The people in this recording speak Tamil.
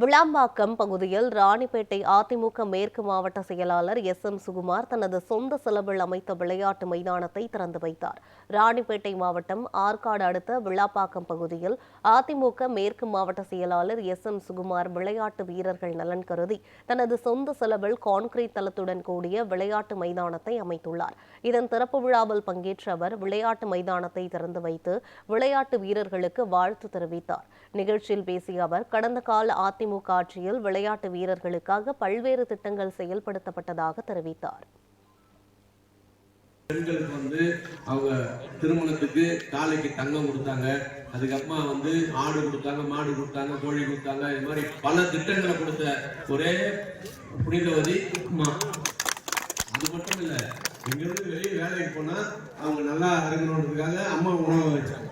விளாம்பாக்கம் பகுதியில் ராணிப்பேட்டை அதிமுக மேற்கு மாவட்ட செயலாளர் எஸ்.எம். சுகுமார் தனது சொந்த செலவில் அமைத்த விளையாட்டு மைதானத்தை திறந்து வைத்தார். ராணிப்பேட்டை மாவட்டம் ஆற்காடு அடுத்த விளாம்பாக்கம் பகுதியில் அதிமுக மேற்கு மாவட்ட செயலாளர் எஸ்.எம். சுகுமார் விளையாட்டு வீரர்கள் நலன் கருதி தனது சொந்த செலவில் கான்கிரீட் தளத்துடன் கூடிய விளையாட்டு மைதானத்தை அமைத்துள்ளார். இதன் திறப்பு விழாவில் பங்கேற்ற அவர் விளையாட்டு மைதானத்தை திறந்து வைத்து விளையாட்டு வீரர்களுக்கு வாழ்த்து தெரிவித்தார். நிகழ்ச்சியில் பேசிய அவர் கடந்த கால அதிமுக ஆட்சியில் விளையாட்டு வீரர்களுக்காக பல்வேறு திட்டங்கள் செயல்படுத்தப்பட்டதாக தெரிவித்தார். பெண்களுக்கு அவங்க திருமணத்துக்கு காலைக்கு தங்கம் கொடுத்தாங்க, அதுக்கப்புறமா ஆடு கொடுத்தாங்க, மாடு கொடுத்தாங்க, கோழி கொடுத்தாங்க. இது மாதிரி பல திட்டங்களை கொடுத்த ஒரே புனிதவதி அம்மா. அது மட்டும் இல்ல, இங்கிருந்து வெளியே வேலைக்கு போனா அவங்க நல்லா இருக்கணுன்றதுக்காக அம்மா உணவு வச்சாங்க.